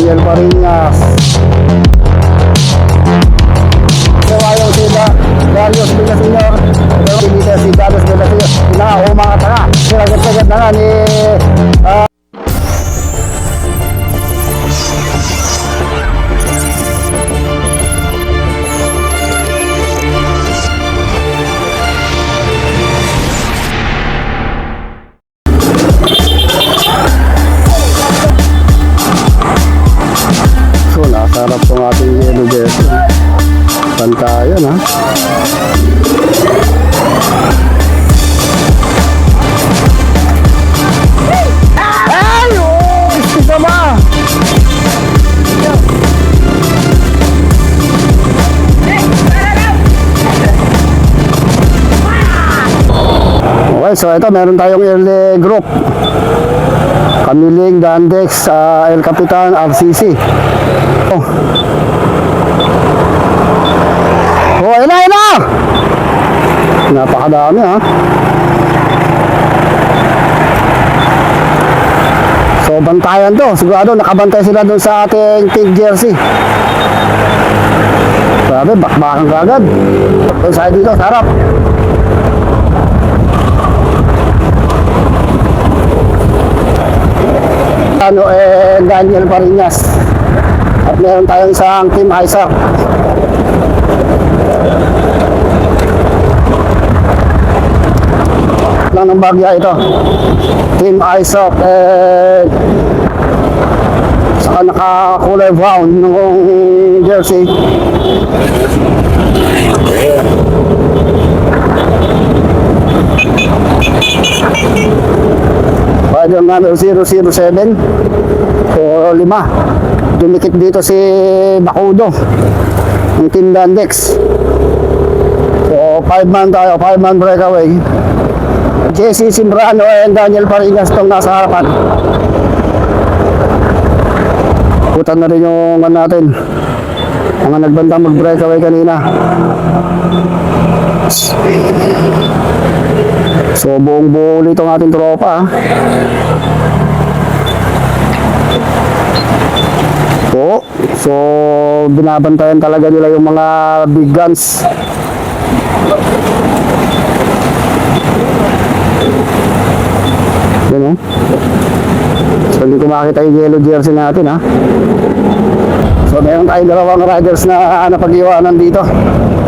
Daniel Parinas. Gawa yung sila Darius Villaseñor, pero hindi siya si Darius Villaseñor. Pinaka mga tanga, sinagat-sagat na nga ni sarap tong ating yellow jersey. Pantayan ha. Ay! Oh! Gusto ka ba? Okay, so ito meron tayong early group. Kamiling, Dandex, El Capitan, RCC. Oh, ayun na! Napakadami ha. So, bantayan to. Sigurado nakabantay sila dun sa ating pink jersey. Grabe, bakbakan kagad. Doon sa dito, sarap. Daniel Parinas. At meron tayong isang Team Isaac. Lang ng bagya ito. Team Isaac. Saka naka-color brown ng jersey. Rider number 007 o 5. Dumikit dito si Bakudo ng Team Dandex. So 5-man tayo, 5-man breakaway. Jesse Simbrano and Daniel Parinas tong nasa harapan. Putan na rin yung natin mga nagbandang mag breakaway kanina. So buong buo ulit ang ating tropa. So binabantayan talaga nila yung mga big guns. Yun o. So hindi ko makita yung yellow jersey natin ha. So meron tayong dalawang riders na napag-iwanan dito.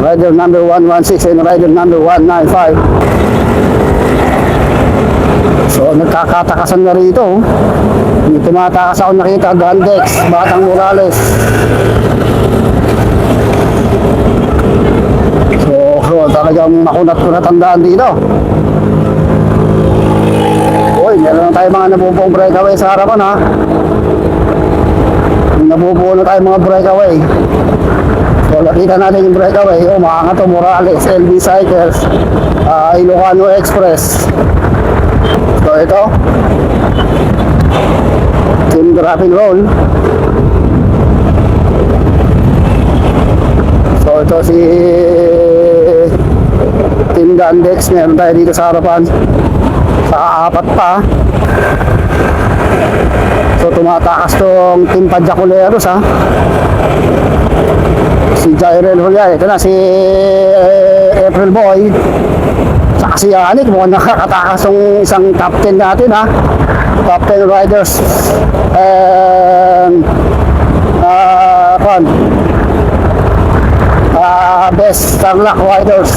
Rider number 116 and rider number 195. So nagkakatakasan na rito. Hindi tumatakas ako nakita. Dandex, Batang Morales. So talagang makunat ko na tandaan dito. Uy, meron na tayo mga nabubuong breakaway sa harapan ha. Nabubuo na tayo mga breakaway. So nakita natin yung breakaway. Mga to Morales, LB Cycles, Ilocano Express. So ito Team Drop and Roll. So ito si Team Dandex. Meron tayo dito sa harapan. Sa apat pa. So tumatakas tong Team Padjaculeros ha. Si Jairel Julia. Ito na si April Boy. Saka si Yannick. Mukhang nakakatakas tong isang top 10 natin ha. Top 10 riders. And best Tarlac riders.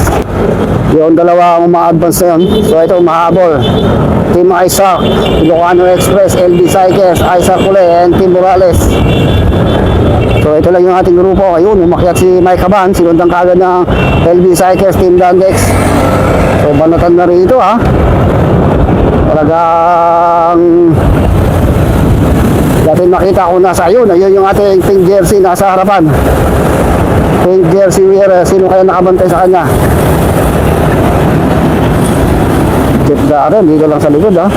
Yung dalawa ang ma-advance na yun. So ito mahabol. Team Isaac, Ilocano Express, LB Cycles, Isaac Cule, and Team Morales. So ito lang yung ating grupo. Ayun, umakyat si Mike Caban. Sinundan kagad ng LB Cycles, Team Dandex. So banatan na rito ha. Talagang natin makita kung nasa yun. Ayun yung ating pink jersey nasa harapan. Pink jersey wearer. Sino kaya nakabantay sa kanya? Jeff Darren, dito lang sa likod ha.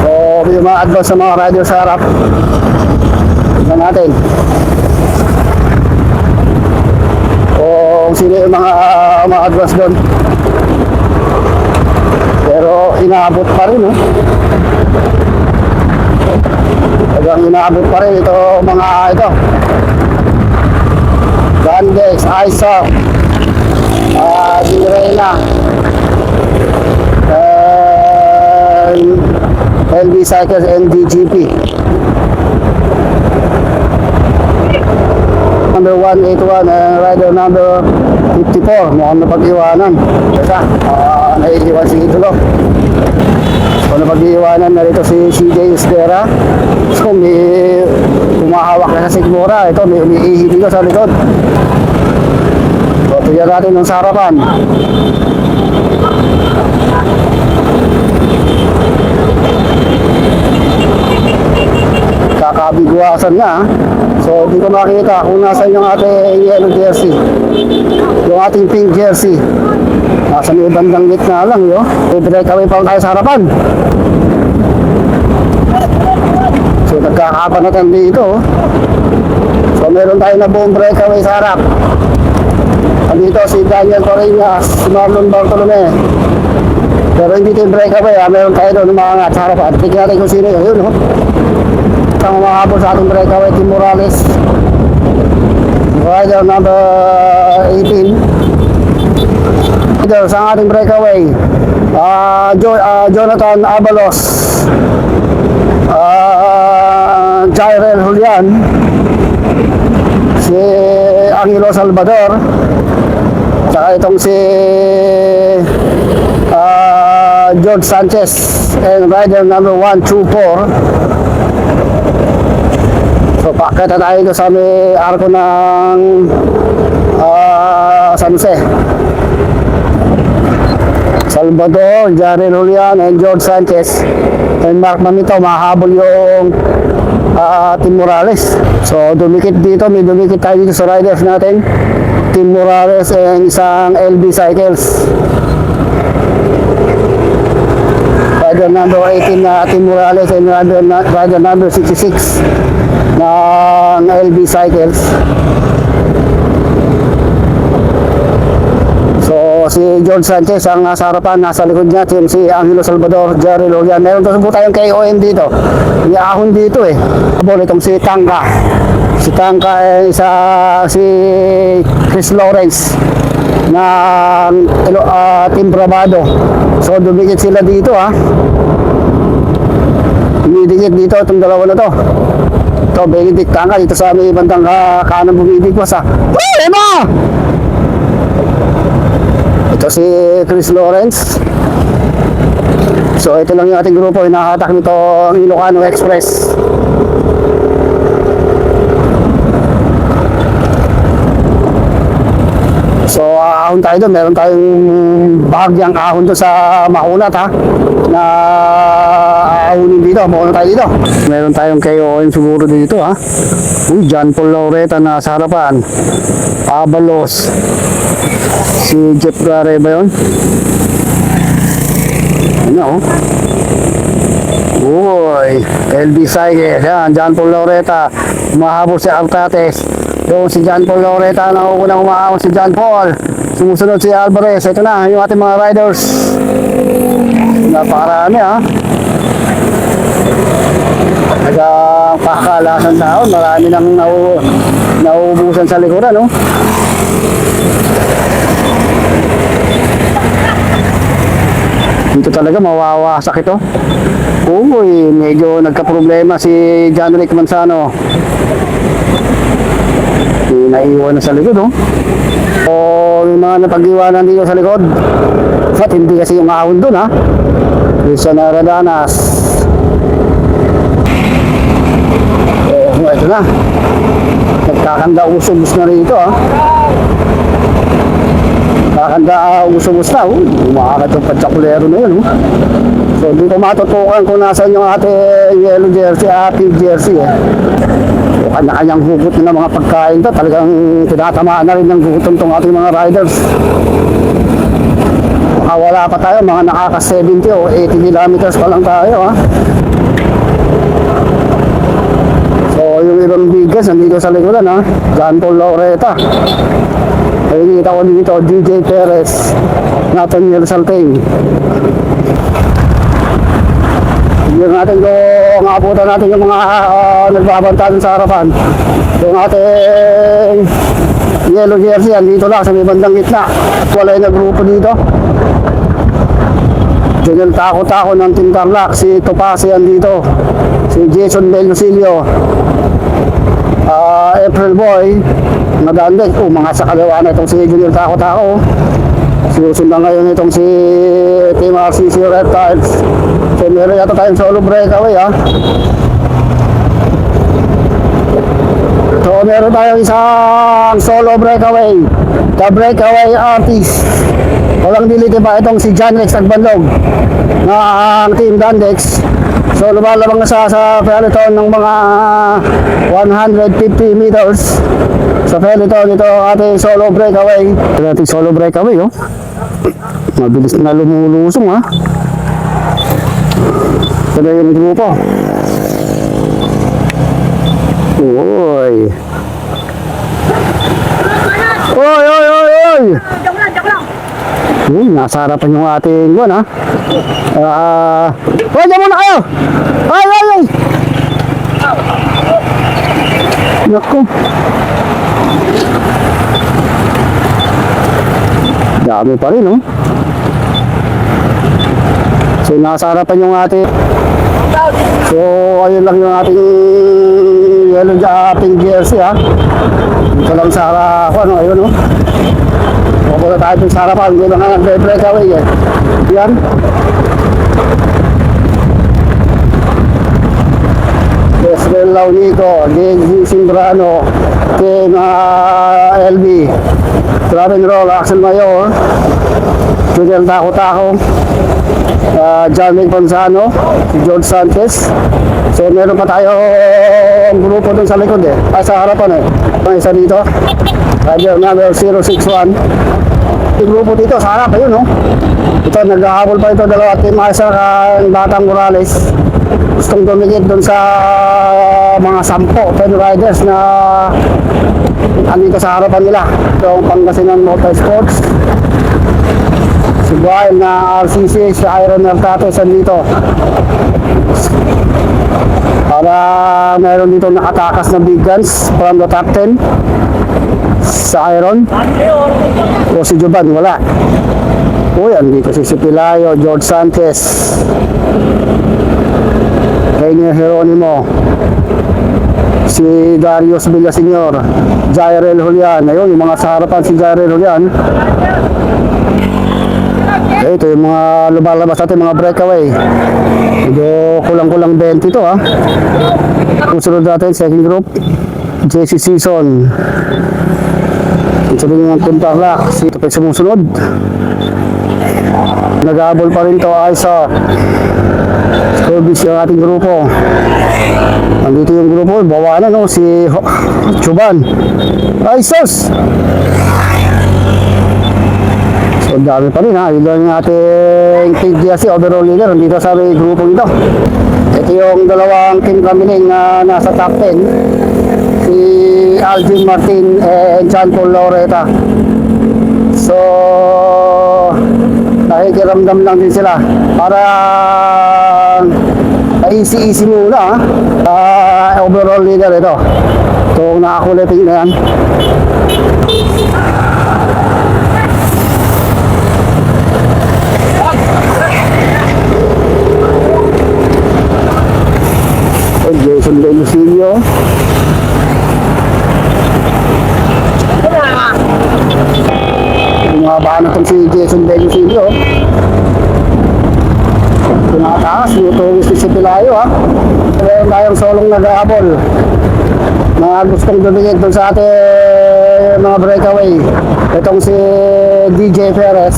So yung mga advance sa mga rider sa harap. Tignan natin kung sino yung mga advance doon. Pero inaabot pa rin Talagang inaabot pa rin ito mga ito. Gandex, Isaac, Dinrena, LB Cycles, and DGP. Number 181 and rider number 54. Mukhang napag-iwanan. Teka, naiiwan si Idolo. So napag-iwanan na rito si CJ Estera. So may humahawak na sa sigmura. Ito may umiihi dito sa likod. So tignan natin ng sarapan. Kakabigwasan na. So di ko makita kung nasa yung ating yellow jersey, yung ating pink jersey. Nasa may bandang gitna lang yun. I-breakaway pa tayo sa harapan. So nagkakapanatan dito. So meron tayo na buong breakaway sa harap. Dito si Daniel Torreñas, si Marlon Bartolome. Pero hindi ito yung breakaway, meron tayo doon mga sa harapan. Tignan natin kung sino yun. Ang umahabol sa ating breakaway, Tim Morales, rider number 18. Ito sa ating breakaway, Jonathan Abalos, Jairel Julian, si Angelo Salvador, saka itong si George Sanchez, and rider number 124. So pakita tayo sa may arko ng San Jose. Salvador, Jairel Julian, and George Sanchez, and Mark Mamito. Mahabol yung Tim Morales. So dumikit dito, may dumikit tayo dito sa riders natin, Tim Morales and isang LB Cycles. Rider number 18 na Tim Morales and rider number 66 ng LB Cycles. So si George Sanchez ang nasa harapan, nasa likod niya si Angelo Salvador, Jairel Julian. Meron po tayong KOM dito, iahon dito eh. Itong si Tangka, si Chris Lawrence ng Team Bravado. So dumikit sila dito dumidikit dito itong dalawa na to. Ito, Benedict Tangka dito sa may bandang kanan bumidigwas Emma! Ito si Chris Lawrence. So ito lang yung ating grupo, hinahatak nito ang Ilocano Express. So ahon tayo doon, meron tayong bahagyang ahon doon sa makunat na ahunin dito, mauna tayo dito. Meron tayong KOM siguro dito John Paul Laureta na sa harapan, Abalos, si Jeff Gare ba yun? Ano Uy, LB Cycles, yan, John Paul Laureta, umahabol si Artates. Yung si John Paul Laureta, nakukunang umahabol si John Paul. Sumusunod si Alvarez. Ito na, yung ating mga riders. Napakarami Nagpakalasan taon, marami nang nauubusan sa likuran Dito talaga mawawasak ito. Uy, medyo nagka-problema si John Rick Manzano. Naiiwan na sa likod yung mga napag-iwanan dito sa likod. At hindi kasi yung ahon dun Christian Aradanas. Ito na, nagkakanda usubos na rito Kakanda usubos na umakat yung patsakulero na yun So hindi ko matutukan kung nasan yung ating yellow jersey, pink jersey So kanya-kanyang hugot na mga pagkain to. Talagang tinatamaan na rin ng gutom tong ating mga riders. Wala pa tayo, mga nakaka 70 o 80 kilometers pa lang tayo So yung ibang bigas nandito sa likuran John Paul Laureta. Nakikita ko dito DJ Perez, Nathaniel Salting. Tignan natin kung ang abutan natin yung mga nagbabanta dun sa harapan. Yung ating yellow jersey, andito lang sa may bandang gitna. Wala yung grupo dito. Diyan yung tako-tako ng Team Tarlac. Si Topasi andito. Si Jason Bellosilio. April Boy. Nadandek. Mga sa kalawa na itong si Junior Tako-tako. Sinusundan ngayon itong si Team RCC Reptiles. So meron yata tayong solo breakaway ha. So meron tayong isang solo breakaway. The breakaway artist. Walang diliti pa itong si John Rex Agbanlog ng Team Dandex. So lumalabang na sa peloton ng mga 150 meters. Sa peloton ito ating solo breakaway. Ito ating solo breakaway oh. Mabilis na lumulusong ha. Ito na yung grupo. Uy. Oy, oy, oy, oy. Nasa harapan yung ating buwan ha. Oy, dyan muna kayo. Ay, ay, ay. Naku. Dami pa rin, no? So, nasa harapan yung ating... So, ayun lang yung ating yellow pink jersey, ha? Dito lang sa harapan, no? Ayun, no? Pupunta tayo dun sa harapan. Hindi lang nga nag-breakaway, eh. Yan. Esrel Launico, Daisy Simbrano, Team LB, Traven Roll, Axel Mayor, Junior Tako-tako, Jarvin Ponzano, George Sanchez. So meron pa tayo grupo dun sa likod eh, ay sa harapan eh. Ang isa dito, rider number 061. Yung grupo dito sa harap, ayun no. Ito, naghahabol pa ito, dalawa team Isaac at Batang Morales. Gustong dumigit dun sa mga 10 riders na andito sa harapan nila. Ito ang Pangasinan Motorsports. Si Brian na RCC, si Iron Mertates andito. Para meron dito nakatakas na big guns from the top 10. Sa Iron. O si Joban, wala. Uy, andito si Pilayo, George Sanchez, Rainier Jeronimo, si Darius Villaseñor, Jairel Julian. Ayun, yung mga sa harapan si Jairel Julian. Okay, ito yung mga lumalabas natin, mga breakaway. Medyo kulang-kulang 20 ito ha. Susunod natin, second group, JC Season. Ito rin yung Team Tarlac. Ito pa yung sumusunod. Nag-aabol pa rin ito ay sa Scorbis yung ating grupo. Nandito yung grupo, bawa na no, si Chuban. Ay sus! So dami pa rin ha, yun lang yung ating Team Diaz, overall leader dito sa may grupo ito. Ito yung dalawang team kamiling na nasa top 10, si Alvin Martin and John Paul Laureta. So nakikiramdam lang din sila para easy muna overall leader ito. So nakakuliting na yan. Jason Bellosilio, bumaba na itong si Jason Bellosilio. Pinakatakas, lutong si Pilayo ha. Meron tayong solong nag-aabol na gustong dumigit doon sa ating mga breakaway. Itong si DJ Perez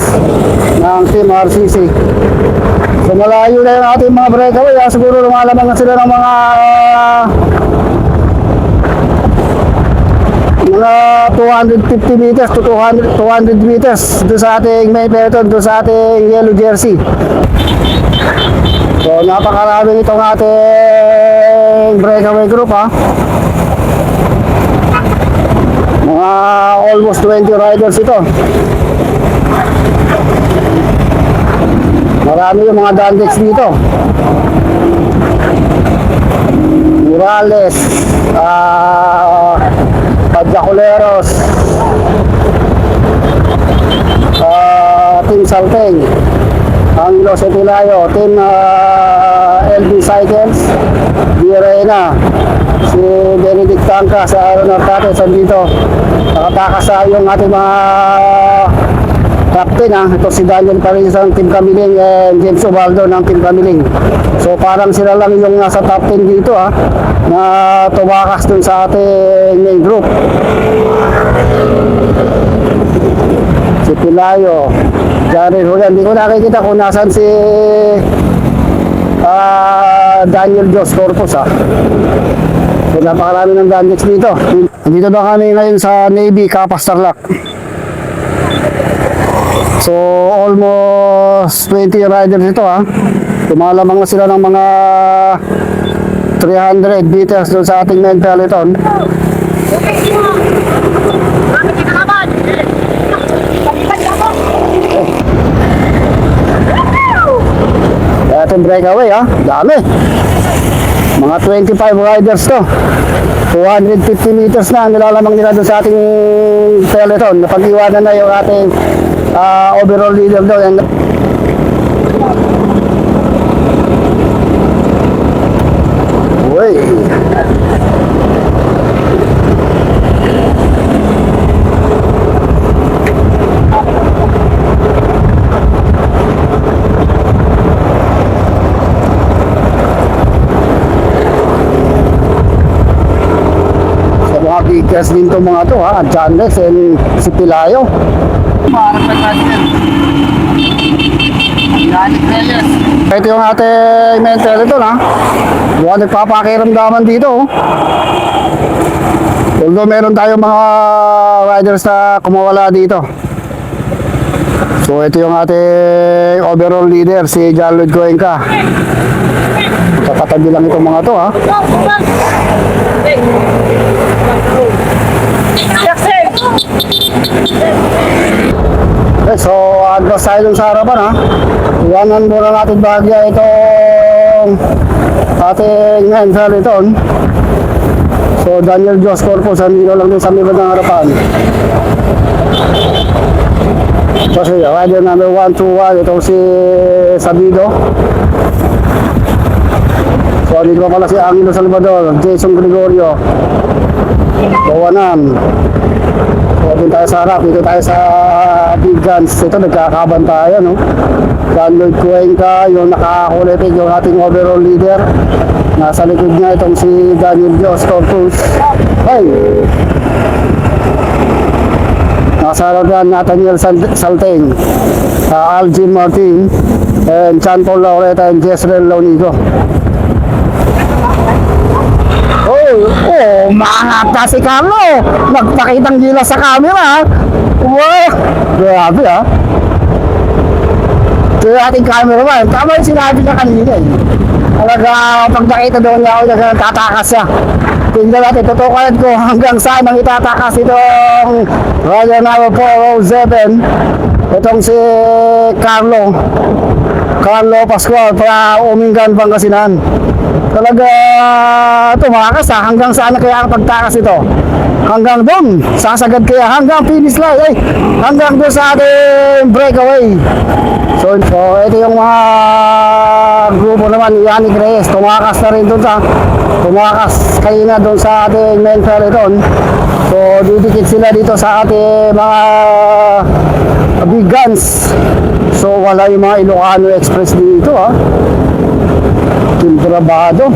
ng Team RCC. So malayo na yung ating mga breakaway ha. Siguro lumalamang na sila ng mga 250 meters to 200 meters doon sa ating main peloton, doon sa ating yellow jersey. So napakarami itong ating breakaway group ha. Mga almost 20 riders ito. Marami yung mga Dandex dito. Morales, Padjaculeros, Team Salteng, Anglo Setilayo, Team LB Cycles, Direna, si Benedict Tangka sa Nortate, dito. Nakatakas sa yung ating mga captain ito si Daniel Parisa ng Team Kamiling and James Ubaldo ng Team Kamiling. So parang sila lang yung nasa top 10 dito na tumakas dun sa ating main group. Si Pilayo, Jared Julian, hindi ko nakikita kung nasan si Daniel Jos Corpus So napakarami ng Dandex dito. Nandito na kami ngayon sa Navy Kapas Tarlac. So almost 20 riders ito Lumalamang na sila ng mga 300 meters doon sa ating main peloton. Ating breakaway dami. Mga 25 riders to. 250 meters na ang nilalamang nila doon sa ating peloton. Napag-iwanan na yung ating overall leader doon. Uy. Sa mga bigkas din to mga to Janles and si Pilayo. Ito yung ating main peloton Buwan nagpapakiramdaman dito Although meron tayong mga riders na kumawala dito. So ito yung ating overall leader si John Lloyd Cuenca. Kakatabi lang itong mga to Okay, so agos tayo dun sa harapan Iwanan muna natin bahagya itong ating main peloton. So Daniel Jos Corpus andito lang din sa may bandang harapan. Kasi rider number 121 itong si Sabido. So dito pala si Angelo Salvador, Jason Gregorio, Bawanan. So dito tayo sa harap, dito tayo sa Big Guns. Ito nagkakaban tayo John Lloyd Cuenca, yung nakakulitig yung ating overall leader. Nasa likod niya itong si Daniel Jos Corpus. Hey! Nasa harapan Nathaniel Salteng, Algin Martin, and Chan Paul Laureta and Jezreel Launigo. Oh, maangata si Carlo. Nagpakitang gilas sa camera. Wow, grabe Ito yung ating cameraman. Tama yung sinabi niya kanina Talaga, pag nakita doon niya ako, nagtatakas siya. Tingnan natin, tutukan ko hanggang saan ang itatakas itong rider number 407. Itong si Carlo Pascual para Umingan, Pangasinan. Talaga tumakas hanggang saan na kaya ang pagtakas ito? Hanggang doon, sasagad kaya hanggang finish line, hanggang doon sa ating breakaway. So ito yung mga grupo naman, Yannick Reyes, tumakas na rin doon tumakas kanina doon sa ating main peloton. So didikit sila dito sa ating mga big guns. So wala yung mga Ilocano Express dito Trabado.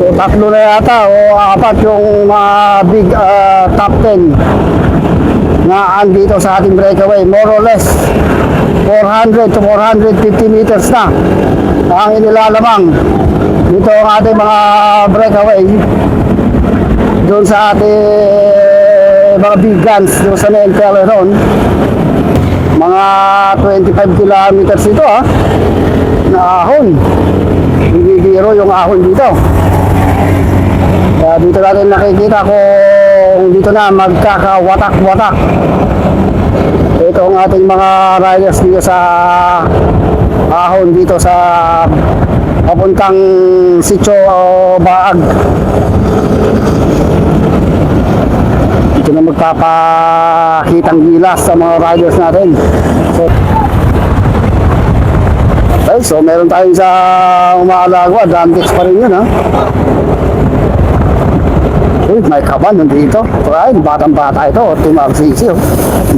So tatlo na yata o apat yung mga big top 10 na andito sa ating breakaway. More or less 400 to 450 meters na ang inilalamang dito ang ating mga breakaway doon sa ating mga big guns doon sa main peloton. Mga 25 kilometers ito na ahon. Bibiro yung ahon dito. Kaya dito natin nakikita kung dito na magkakawatak-watak. Ito ang ating mga riders dito sa ahon dito sa papuntang Sitio Baag. Ito na magpapakitang gilas sa mga riders natin. So meron tayong sa Umaalagwa, Dantex pa rin yun, ha. Uy, may kaban nandito. Ay, batang-bata ito, Team RCC, oh.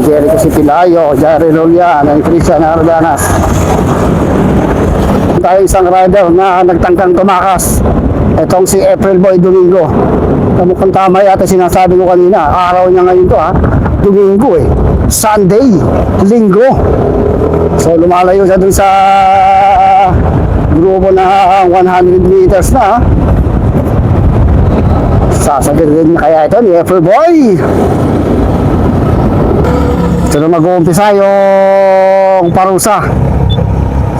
Jericho Sipilayo, Jerry Lolian, and Christian Ardanas. Tayo isang rider na nagtangkang tumakas. Itong si April Boy Domingo. Mukhang tama yata sinasabi ko kanina. Araw niya ngayon to, ha. Domingo, eh. Sunday, Linggo. So lumalayo siya dun sa grupo na 100 meters na, ha. Sasagirin na kaya ito ni April Boy. Ito na mag-uumpisa yung parusa.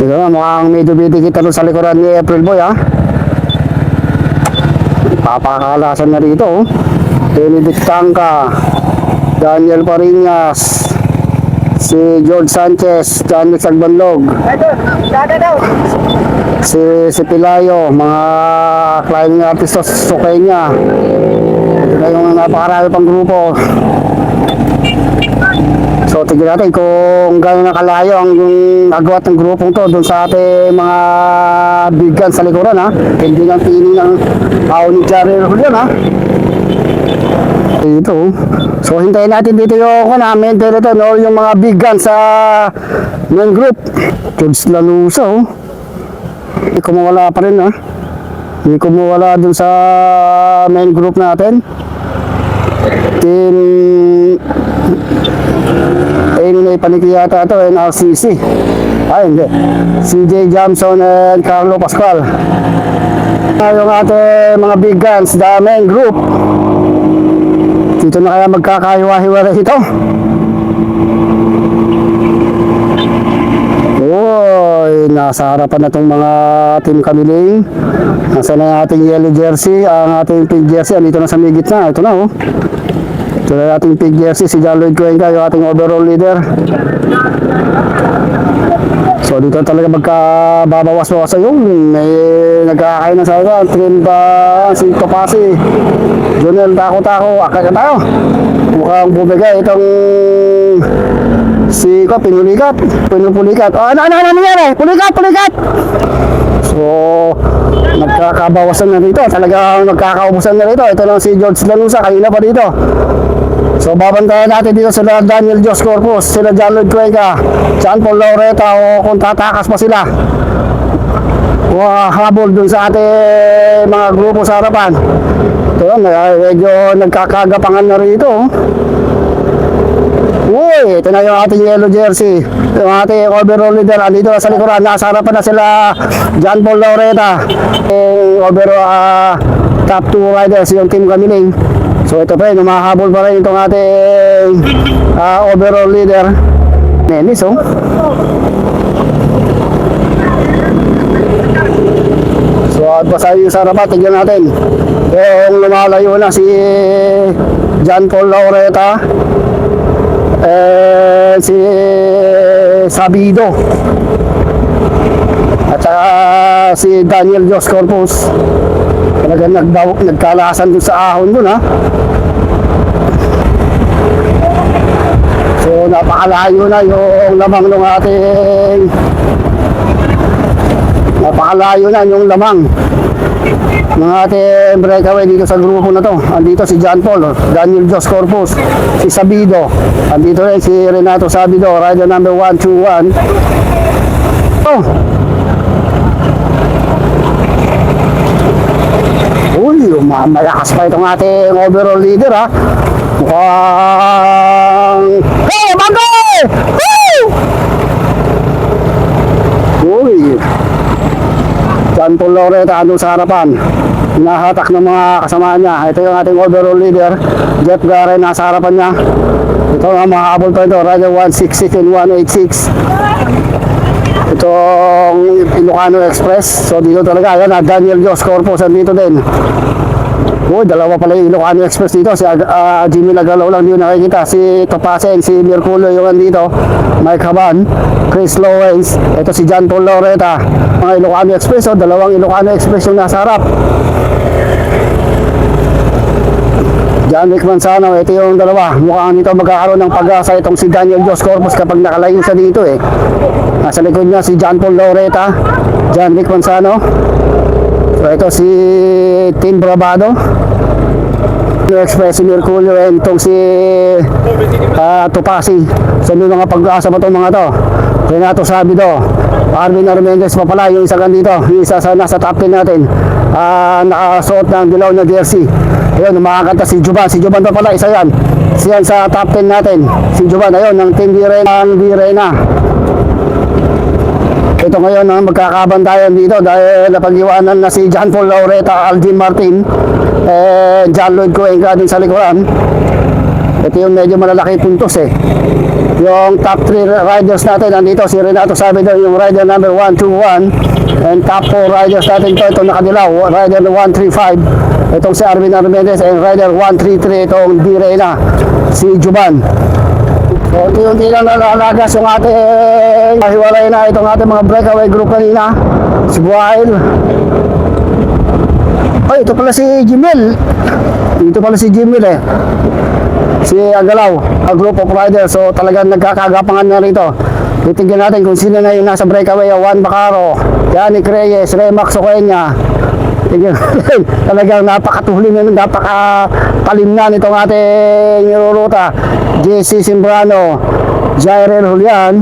Ito na, mukhang medyo bidikit na sa likuran ni April Boy, ha. Papakalasan na rito, oh. Benedict Tangka, Daniel Parinas, si George Sanchez, John Mix Agbanlog, si Pilayo, mga climbing artist sa Sukenya. Ito na yung napakarami pang grupo. So tignan natin kung gano'n na kalayo ang yung agwat ng grupong to dun sa ating mga big guns sa likuran, ha. Hindi ng pining ng ahon ni Jerry Julian, ha. Ito. So hintayin natin dito yung namin dito, no, yung mga big guns sa main group. Kids Lalusa, oh. Hindi kumawala pa rin, ha. Hindi kumawala dun sa main group natin. Team Ayun ay panikiyata ito, NRCC. Ay hindi, CJ Jamson and Carlo Pascual. Yung ating mga big guns, the main group. Dito na kaya magkakahiwa-hiwalay ito. Uy, nasa harapan na itong mga team Kamiling. Nasa na yung ating yellow jersey, ang ating pink jersey, andito na sa may gitna. Ito na, oh. Ito na ating pink jersey, si John Lloyd Cuenca, yung ating overall leader. So dito talaga magkababawas-bawas yung may nagkakain na sa iba. Trim ba si Topasi, Jonel Tako-Tako, akit na tayo. Mukhang bumigay itong si Pinulikat. Ano nangyari? Pulikat! So nagkakabawasan na dito, talagang nagkakaubusan na dito. Ito lang si George Lanusa, kanina pa dito. So babantayan natin dito sila Daniel Jos Corpus, sila John Lloyd Cuenca, John Paul Laureta, o kung tatakas pa sila. Habol dun sa ating mga grupo sa harapan. Ito, medyo nagkakagapangan na rito. Uy, ito na yung ating yellow jersey, yung ating overall leader. Andito na sa likuran, nasa harapan na sila John Paul Laureta, yung overall top 2 riders, yung team Kamiling. So ito pa rin, umahabol pa rin itong ating overall leader, Nenis, oh. So at basta yung sa harapan, tignan natin. Yung lumalayo na si John Paul Laureta, si Sabido, at saka si Daniel Jos Corpus. Talagang nagkalasan dun sa ahon dun, ha. So napakalayo na yung lamang ng ating, napakalayo na yung lamang ng ating breakaway dito sa grupo na to. Andito si John Paul, Daniel Jos Corpus, si Sabido, andito rin si Renato Sabido, rider number 121. Oh, uy, malakas pa itong ating overall leader, ha. Mukhang hey, bagay! Uy, John Paul Laureta andun sa harapan, hinahatak ng mga kasama niya. Ito yung ating overall leader, Jeff Garen, nasa harapan niya. Ito ang mga habol pa ito, rider 166 and 186. Itong Ilocano Express. So dito talaga, yan, Daniel Jos Corpus andito din. Oh, dalawa pala yung Ilocano Express dito. Si Jimmy Lagalaw lang dito nakikita. Si Topasen, si Merculo yung dito. Mike Haban, Chris Lowens. Ito si John Paul Loreta. Mga Ilocano Express, oh, dalawang Ilocano Express yung nasa harap. John Rick Manzano, ito yung dalawa. Mukhang dito magkakaroon ng pag-asa itong si Daniel Jos Corpus kapag nakalayo siya dito eh. Nasa likod niya si John Paul Loreta, John Rick Manzano. So ito si Tim Bravado, Express, si Mercurio, and itong si Tupasi. So may mga pag-asa pa itong mga to. Renato Sabido, Arvin Armendez pa pala yung isa dito, yung isa sa nasa top 10 natin, nakasuot ng dilaw na jersey. Ayun, makakanta si Juban. Si Juban pa pala, isa yan. Siyan sa top 10 natin. Si Juban, ayun, ng Team Virena. Ito ngayon ang magkakabantayan dito dahil napag-iwanan na si John Paul Laureta, Alvin Martin, John Lloyd Cuenca din sa likuran. Ito yung medyo malalaki puntos eh. Yung top 3 riders natin, nandito si Renato Sabido, yung rider number 121. And top 4 riders natin ito nakadilaw, rider 135. Itong si Arvin Armendez, and rider 133, itong Virena, si Juban. So, unti-unti lang nalalagas yung ating mahiwalay na itong ating mga breakaway group kanina. Si Buhail. Ay, ito pala si Jimil. Ito pala si Jimil eh. Si Agalaw, a group of riders. So, talagang nagkakagapangan na rito. Titignan natin kung sino na yung nasa breakaway. Juan Bacaro, Yannick Reyes, Remax Oqueña. Tignan natin. Talagang napakatuhling na, napakatalim na nitong ating niruruta. JC Simbrano, Jairel Julian.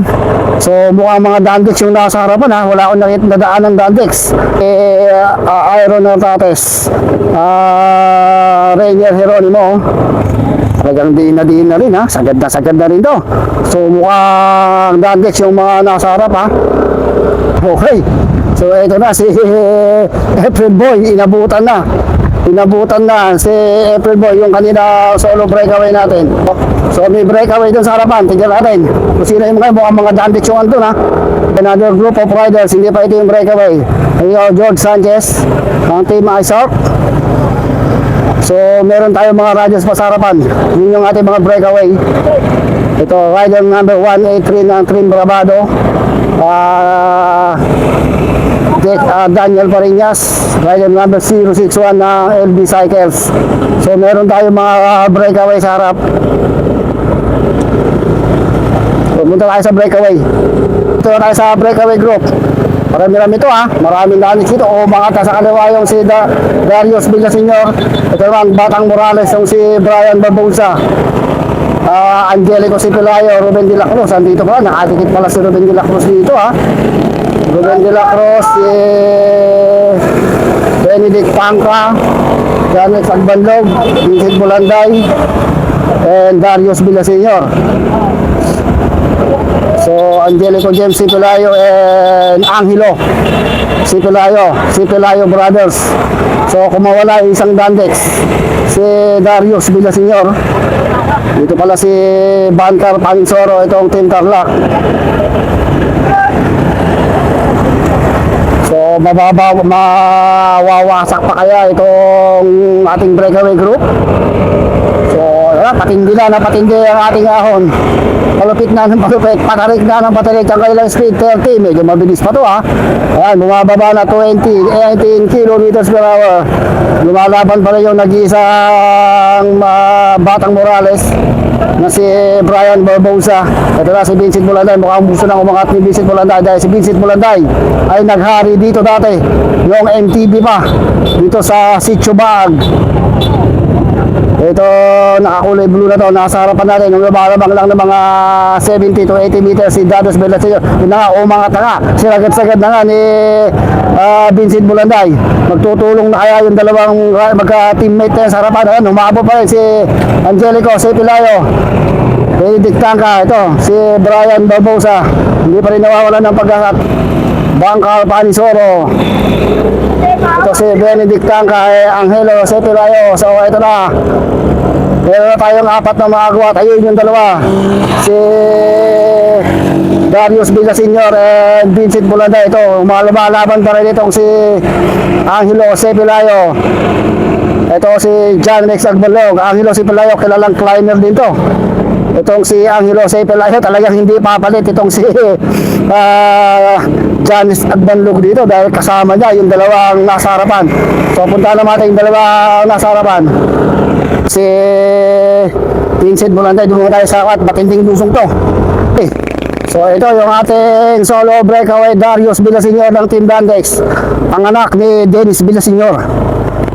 So mukhang mga Dandex yung nasa harapan ha. Wala akong nadaan ng Dandex. Iron Ortates, Rainier Geronimo. Talagang diin na rin ha. Sagad na rin to. So mukhang Dandex yung mga nasa harap ha. Okay. So ito na si April Boy. Inabutan na si April Boy yung kanina solo breakaway natin. So may breakaway dun sa harapan. Tignan natin kung sino yung mga Dandex yung andun ha. Another group of riders. Hindi pa ito yung breakaway. Ayun, George Sanchez ng Team Isaac. So meron tayong mga riders pa sa harapan. Yun yung ating mga breakaway. Ito rider number 183 ng Team Bravado, Daniel Parinas, rider number 061 ng LB Cycles. So meron tayong mga breakaway sa harap. Pumunta tayo sa breakaway. Ito tayo sa breakaway group. Marami ito ha. Maraming Dandex dito. O mga sa kaliwa yung si Darius Villaseñor. Ito naman Batang Morales yung si Brian Barbosa. Angelico Sipilayo, Ruben de la Cruz. Andito pala. Nakatikit pala si Ruben de la Cruz dito ha. Ruben de la Cruz, si Benedict Pangka, Janet Agbanlog, Vincent Bulanday, and Darius Villaseñor. So Angelico James Sipilayo and Angelo Sipilayo brothers. So kung mawala isang Dandex, si Darius Villaseñor. Dito pala si Bancar Paninsoro, itong Team Tarlac. So mawawasak pa kaya itong ating breakaway group. So patindi na patindi ang ating ahon. Palupit na ng palupit, patarik na ng patarik ang kailang speed 30, medyo mabilis pa to ha. Ayan, bumababa na 18 kilometers per hour. Lumalaban pa rin yung nag-iisang Batang Morales na si Brian Barbosa. Ito na si Vincent Bulanday. Mukhang gusto nang umangat ni Vincent Bulanday dahil si Vincent Bulanday ay naghari dito dati, yung MTB pa dito sa Sitio Bag. Ito nakakulay blue na to, nasa harapan natin. Yung lumalabang lang ng mga 70 to 80 meters si Darius Villaseñor. Yun na nga, umangat na nga, sinagad-sagad na nga ni Vincent Bulanday. Magtutulong na kaya yung dalawang magka-teammate na sa harapan. Umabot pa rin si Angelico Sipilayo, Benedict Pangka, ito si Brian Barbosa. Hindi pa rin nawawalan ng pag-asat. Bancar Paninsoro, ito si Benedict Pangka, Angelo Sipilayo. So ito na, meron na tayong apat na mga agwat. Ayun yung dalawa, si Darius Villaseñor and Vincent Bulanday. Ito, lumalaban pa rin itong si Angelo Sipilayo. Ito si John Rex Agbalog. Angelo C. Pelayo, kilalang climber din to. Itong si Angelo C. Pelayo, talagang hindi papalit itong si John Rex Agbalog dito dahil kasama niya yung dalawang nasa harapan. So punta naman natin yung dalawang nasa harapan. Si Vincent Bulanday, dumungo tayo sa at matinding lusong to. Okay. So ito yung ating solo breakaway Darius Villaseñor ng Team Dandex, ang anak ni Dennis Villaseñor,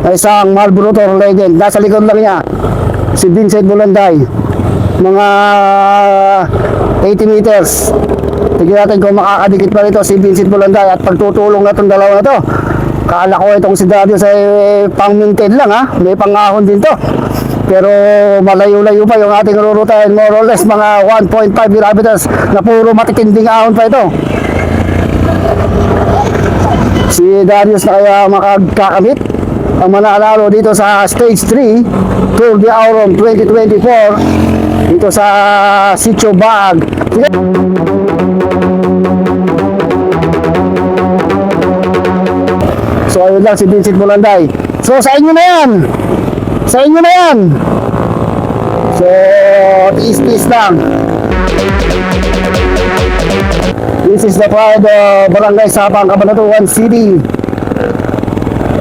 na isang Marlboro Tour legend. Nasa likod lang niya si Vincent Bulanday, mga 80 meters. Tignan natin kung makakadikit pa rito si Vincent Bulanday at pagtutulong na itong dalawa na to. Kala ko itong si Darius ay pang-maintain lang ha, may pangahon din to. Pero malayo-layo pa yung ating rurutahin, more or less mga 1.5 kilometers na puro matitinding ahon pa ito. Si Darius na kaya makakakamit ang mananalo dito sa Stage 3 Tour de Auron 2024 dito sa Sitio Baag. So ayun lang si Vincent Bulanday. So sa inyo na yan, sa inyo na yan. So tiis-tiis lang. This is the pride of Barangay Sabang, Cabanatuan City.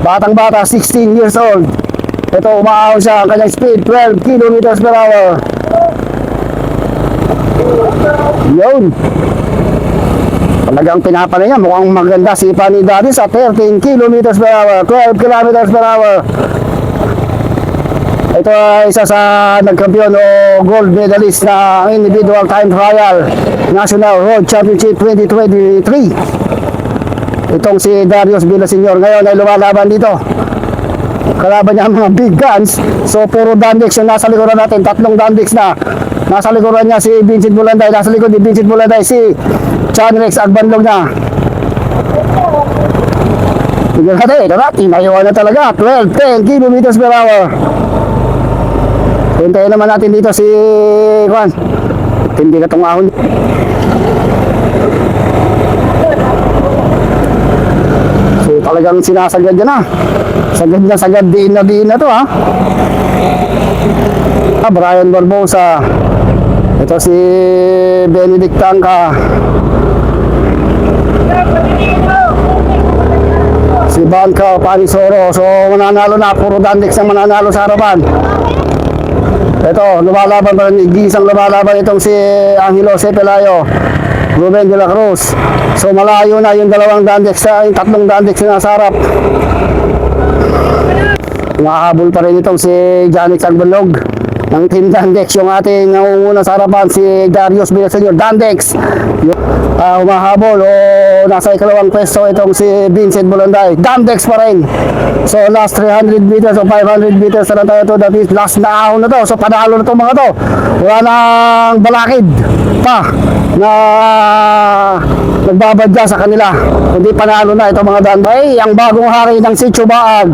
Batang-bata, 16 years old. Ito, umaahon siya ang kanyang speed, 12 kilometers per hour. Yun. Talagang pinapalay niya, mukhang maganda si Pani Darius sa 13 kilometers per hour, 12 kilometers per hour. Ito ay isa sa nagkampiyon o gold medalist na individual time trial National Road Championship 2023. Itong si Darius Villaseñor ngayon ay lumalaban dito. Kalaban niya ang mga big guns. So puro Dandex yung nasa likuran natin. Tatlong Dandex na. Nasa likuran niya si Vincent Bulanday. Nasa likod ni Vincent Bulanday si John Rex Agbalog na. Tignan natin. Ito na. Tinayawan na talaga. 12, 10 kilometers per hour. Hintayin naman natin dito si Juan. Hindi na itong ahon. So talagang sinasagad yan ha. Sagad din na to ha. Brian Barbosa. Ito si Benedict Tangka. Si Banca Panisoro. So mananalo na. Puro Dandex ang mananalo sa harapan. Ito, lumalaban pa rin, gisang lumalaban itong si Angelo C. Pelayo, Ruben de la Cruz. So malayo na yung dalawang Dandex, yung tatlong Dandex na nasa harap. Umahabol pa rin itong si Janik Agbalog ng Team Dandex, yung ating nangunguna sa harapan si Darius Villaseñor, Dandex. Umahabol o nasa ikalawang pwesto itong si Vincent Bulanday, Dandex pa rin. So last 300 meters o 500 meters na tayo to, that is last na ahon na to. So panalo na to mga to. Wala nang balakid pa na nagbabadya sa kanila. Hindi panalo na ito mga Danday. Ang bagong hari ng Sitio Baag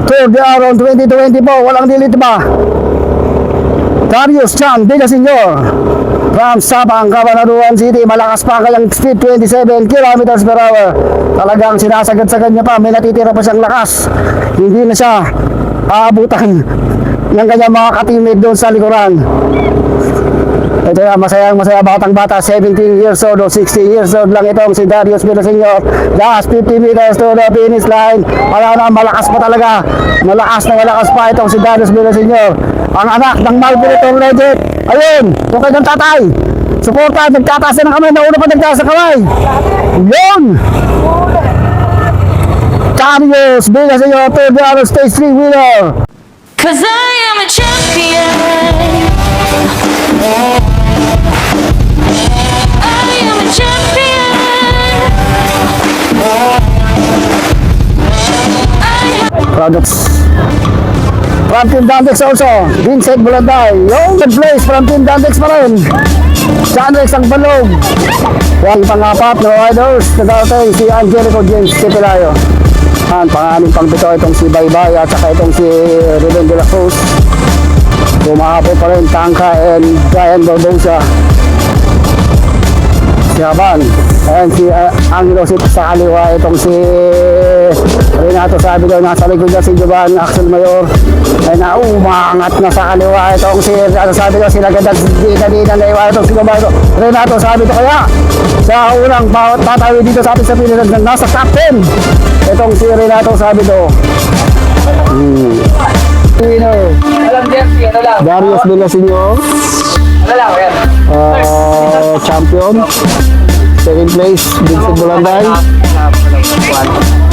Tour de Auron 2024, walang dilit ba? Darius Chan Villaseñor from Sabang, Cabanatuan City. Malakas pa kayang speed, 27 kilometers per hour. Talagang sinasagad-sagad niya pa. May natitira pa siyang lakas. Hindi na siya aabutan ng kanyang mga katimid doon sa likuran. Ito na, masayang batang-bata, 17 years old o 16 years old lang itong si Darius Villaseñor. Just 50 meters to the finish line. Wala na, malakas pa talaga. Malakas pa itong si Darius Villaseñor, ang anak ng Marlboro Tour legend. Ayun, tukay ng tatay. Suporta, nagtataas na ng kamay. Nauna pa nagtataas ng kamay. Yun! Darius Villaseñor, Tour de Auron Stage 3 winner. 'Cause I am a champion. I am a champion. Products from Team Dandex also, Vincent Bulanday. Yung third place from Team Dandex pa rin, John Rex Agbalog. Yung pang-apat na riders, nagkatay si Angelico James C. Pelayo. Pangaling pang-pito itong si Baybay at saka itong si Ruben de la Cruz. Tumahapo pa rin Tangka and Brian Barbosa. Si Haban and si Angelo C. sa kaliwa, itong si Renato Sabido, nasa likod na si Giovanni Axel Mayor. Ay na, umangat na sa kaliwa. Itong si Renato Sabido, sila ganda na iwan. Itong si Giovanni Renato Sabido kaya sa unang tatawid dito sa ating sa Pilipinas na nasa top 10. Itong si Renato Sabido. Winner. Alam Jersey, ano lang? Darius Villasenor, Ano lang, yan. champion. Second place, Vincent Bulanday.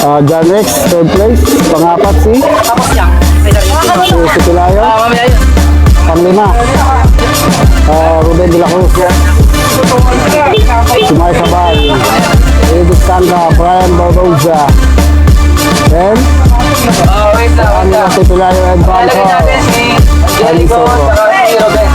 John Rex, third place. Pangapat si Tapos yan. si Pilayo. Mamaya yun. Panglima, Ruben de la Cruz. Si Mike Sabal. Edith Tanga, Brian Barbosa. Then, Wait lang. si Pilayo and Lalagay Banco. natin si Jericho, saka si Robert.